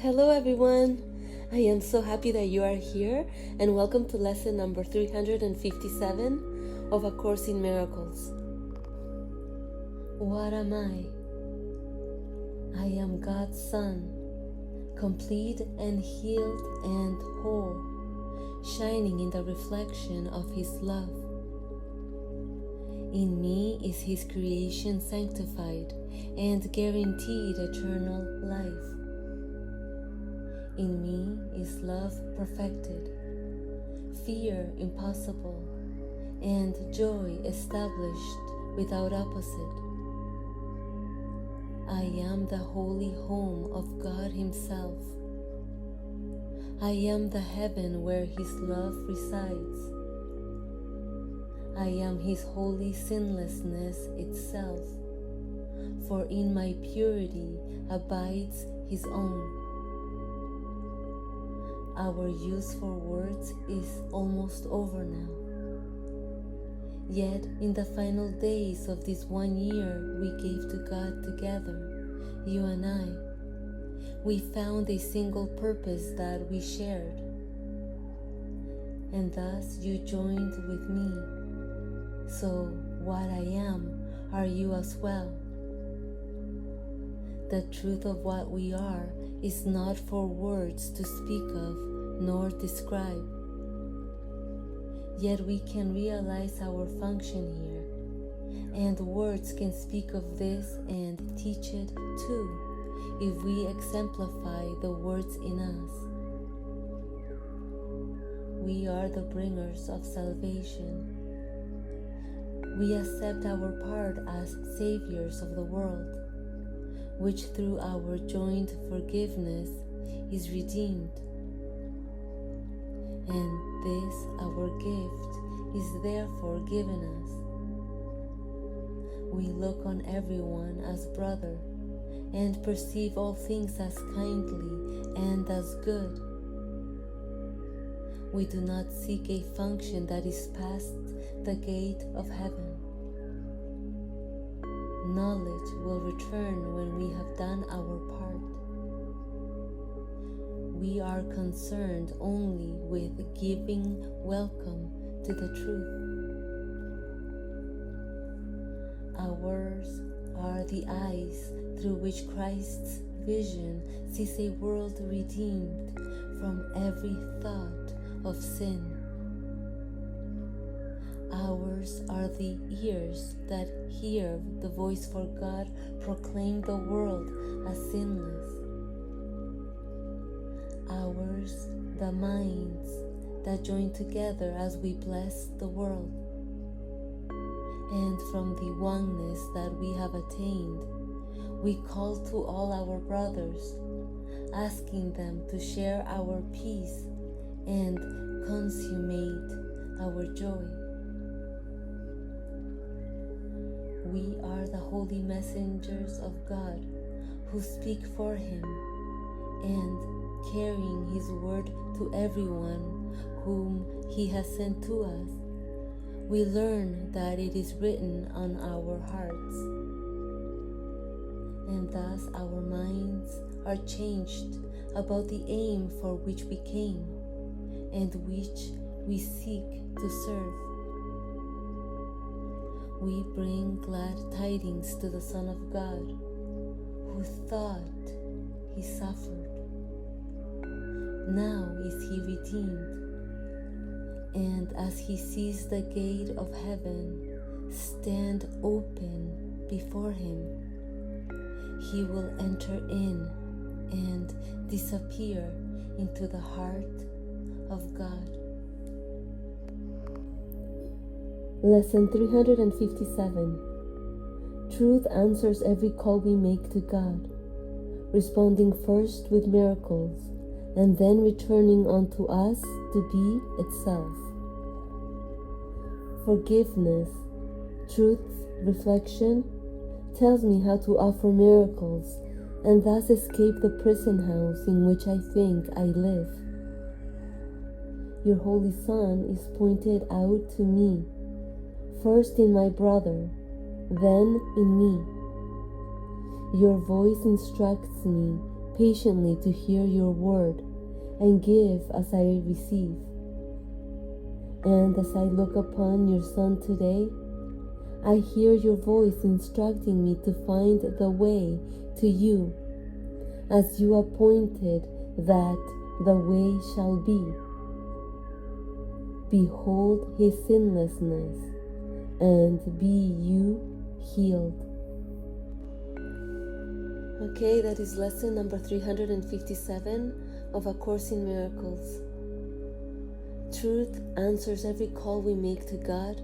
Hello everyone! I am so happy that you are here and welcome to lesson number 357 of A Course in Miracles. What am I? I am God's Son, complete and healed and whole, shining in the reflection of His love. In me is His creation sanctified and guaranteed eternal life. In me is love perfected, fear impossible, and joy established without opposite. I am the holy home of God Himself. I am the heaven where His love resides. I am His holy sinlessness itself, for in my purity abides His own. Our use for words is almost over now. Yet, in the final days of this 1 year we gave to God together, you and I, we found a single purpose that we shared. And thus you joined with me. So, what I am, are you as well? The truth of what we are is not for words to speak of nor describe. Yet we can realize our function here, and words can speak of this and teach it too, if we exemplify the words in us. We are the bringers of salvation. We accept our part as saviors of the world, which through our joint forgiveness is redeemed. And this, our gift, is therefore given us. We look on everyone as brother, and perceive all things as kindly and as good. We do not seek a function that is past the gate of heaven. Knowledge will return when we have done our part. We are concerned only with giving welcome to the truth. Ours are the eyes through which Christ's vision sees a world redeemed from every thought of sin. Ours are the ears that hear the voice for God proclaim the world as sinless. Ours the minds that join together as we bless the world. And from the oneness that we have attained, we call to all our brothers, asking them to share our peace and consummate our joy. We are the holy messengers of God who speak for Him and carrying His word to everyone whom He has sent to us. We learn that it is written on our hearts, and thus our minds are changed about the aim for which we came and which we seek to serve. We bring glad tidings to the Son of God, who thought He suffered. Now is He redeemed, and as He sees the gate of heaven stand open before Him, He will enter in and disappear into the heart of God. Lesson 357. Truth answers every call we make to God, responding first with miracles, and then returning unto us to be itself. Forgiveness, truth, reflection, tells me how to offer miracles, and thus escape the prison house in which I think I live. Your Holy Son is pointed out to me, first in my brother, then in me. Your voice instructs me patiently to hear your word and give as I receive. And as I look upon your Son today, I hear your voice instructing me to find the way to you, as you appointed that the way shall be. Behold his sinlessness, and be you healed. Okay, that is lesson number 357 of A Course in Miracles. Truth answers every call we make to God,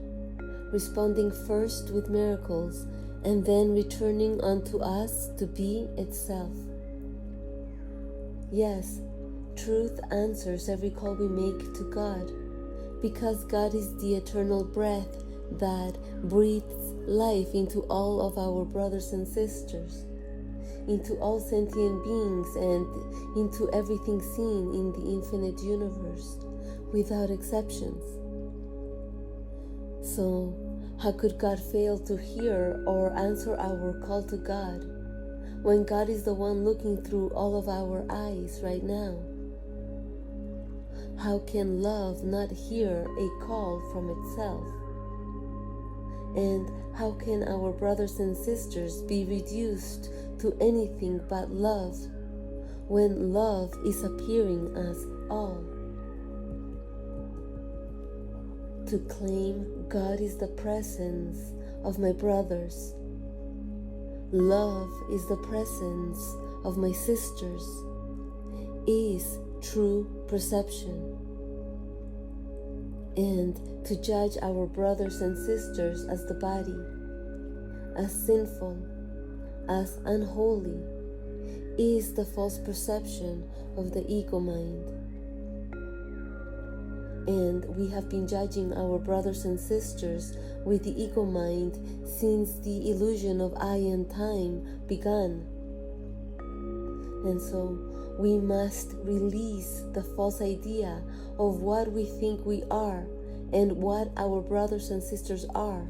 responding first with miracles and then returning unto us to be itself. Yes, truth answers every call we make to God, because God is the eternal breath that breathes life into all of our brothers and sisters, into all sentient beings, and into everything seen in the infinite universe, without exceptions. So, how could God fail to hear or answer our call to God when God is the one looking through all of our eyes right now? How can love not hear a call from itself? And how can our brothers and sisters be reduced to anything but love when love is appearing as all? To claim God is the presence of my brothers, love is the presence of my sisters, is true perception. And to judge our brothers and sisters as the body, as sinful, as unholy, is the false perception of the ego mind. And we have been judging our brothers and sisters with the ego mind since the illusion of I and time began. And so we must release the false idea of what we think we are and what our brothers and sisters are,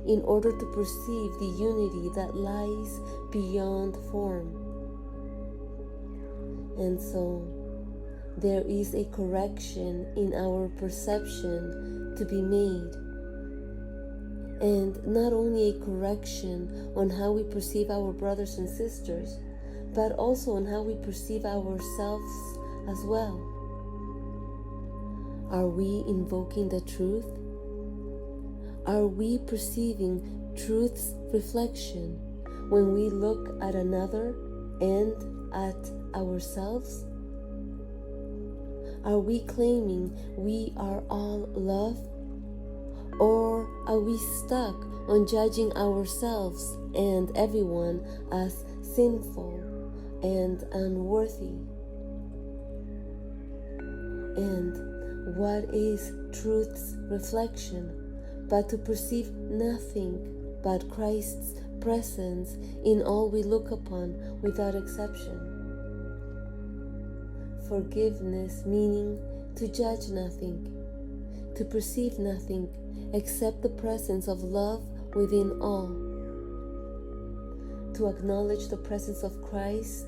in order to perceive the unity that lies beyond form. And so there is a correction in our perception to be made. And not only a correction on how we perceive our brothers and sisters, but also on how we perceive ourselves as well. Are we invoking the truth? Are we perceiving truth's reflection when we look at another and at ourselves? Are we claiming we are all love? Or are we stuck on judging ourselves and everyone as sinful and unworthy? And what is truth's reflection but to perceive nothing but Christ's presence in all we look upon without exception? Forgiveness meaning to judge nothing, to perceive nothing except the presence of love within all, to acknowledge the presence of Christ,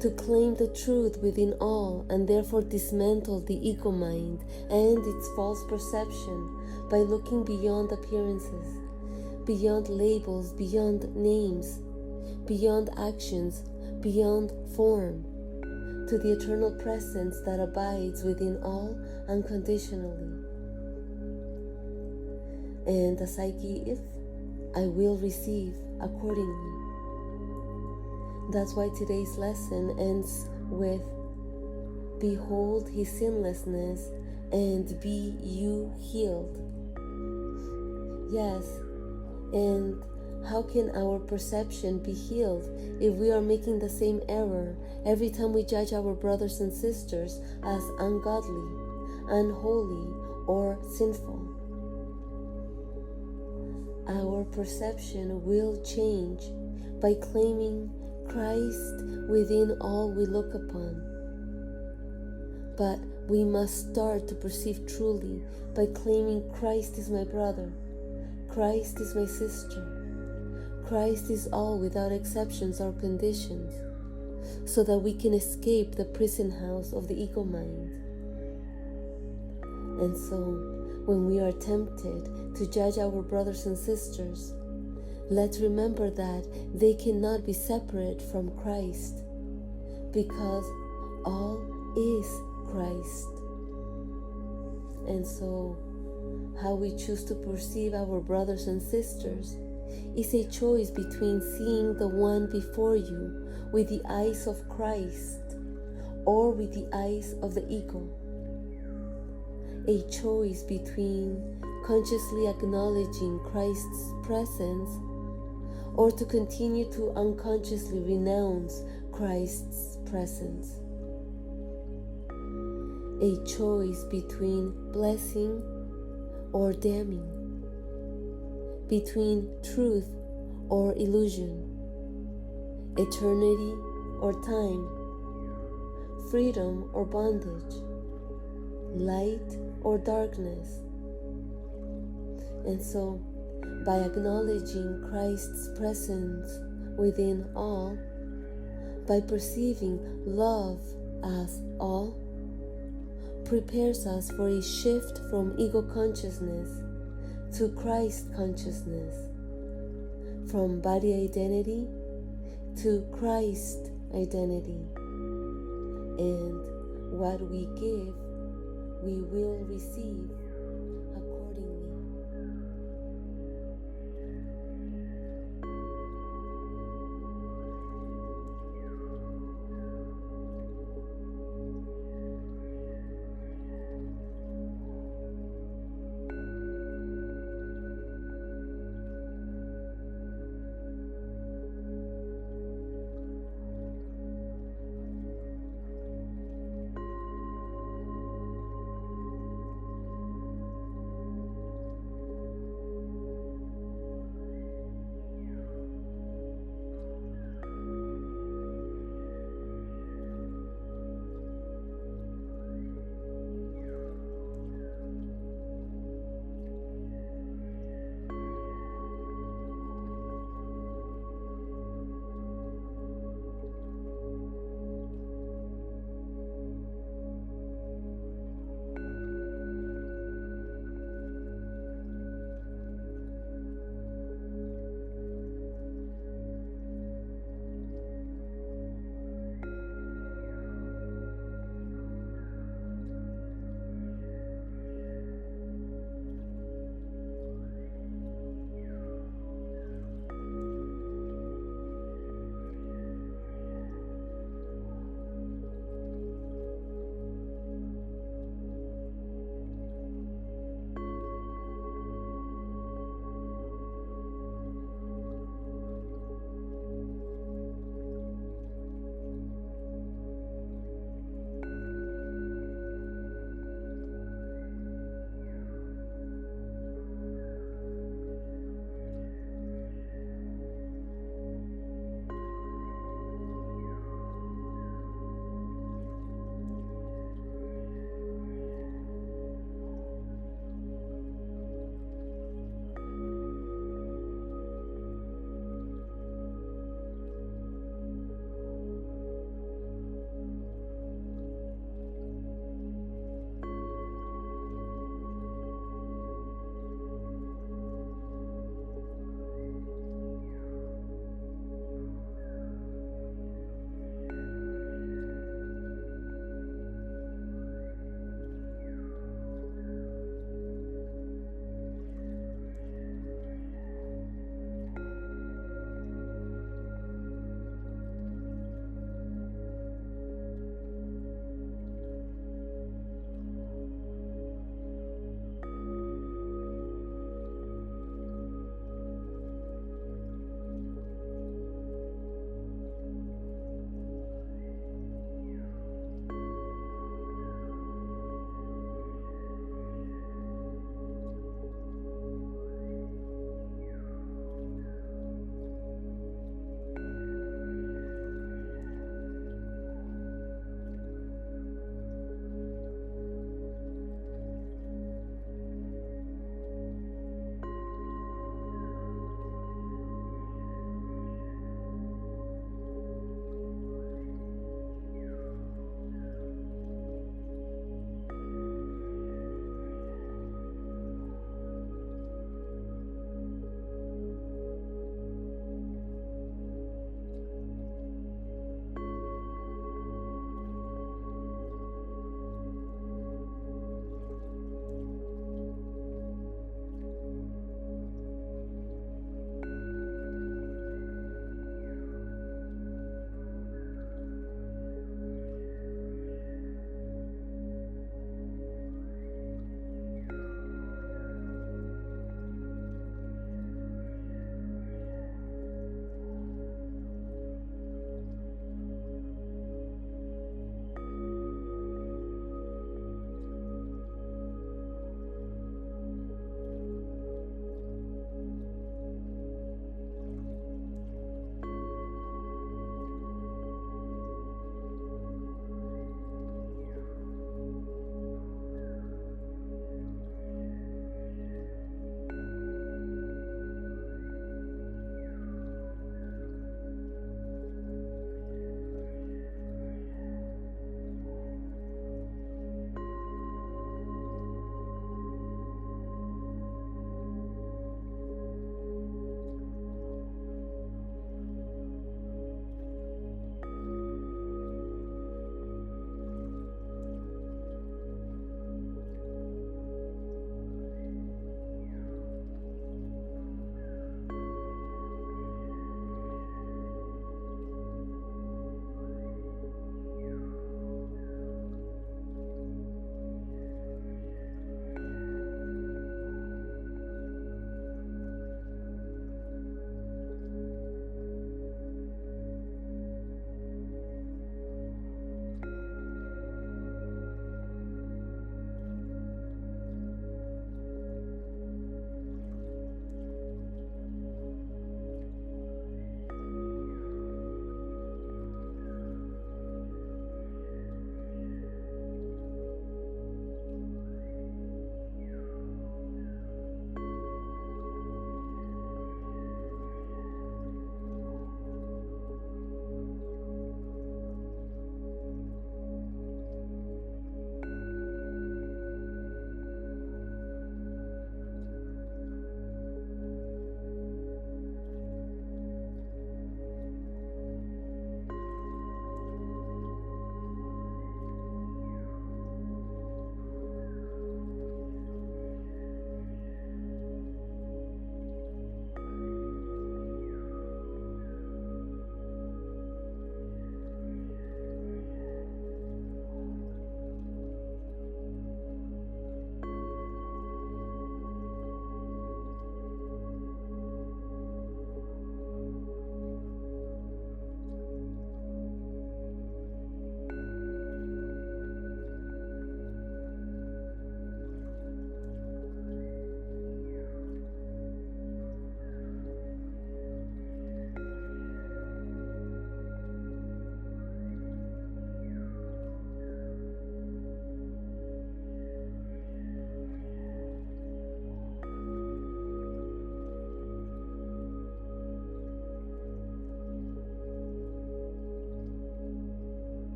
to claim the truth within all, and therefore dismantle the ego mind and its false perception by looking beyond appearances, beyond labels, beyond names, beyond actions, beyond form, to the eternal presence that abides within all unconditionally. And as I give, I will receive accordingly. That's why today's lesson ends with, behold his sinlessness, and be you healed. Yes, and how can our perception be healed if we are making the same error every time we judge our brothers and sisters as ungodly, unholy, or sinful? Our perception will change by claiming Christ within all we look upon. But we must start to perceive truly by claiming Christ is my brother, Christ is my sister, Christ is all without exceptions or conditions. so that we can escape the prison house of the ego mind. And so, when we are tempted to judge our brothers and sisters, let's remember that they cannot be separate from Christ, because all is Christ. And so, how we choose to perceive our brothers and sisters is a choice between seeing the one before you with the eyes of Christ or with the eyes of the ego. A choice between consciously acknowledging Christ's presence or to continue to unconsciously renounce Christ's presence. A choice between blessing or damning, between truth or illusion, eternity or time, freedom or bondage, light or darkness. And so, by acknowledging Christ's presence within all, by perceiving love as all, prepares us for a shift from ego consciousness to Christ consciousness, from body identity to Christ identity. And what we give, we will receive.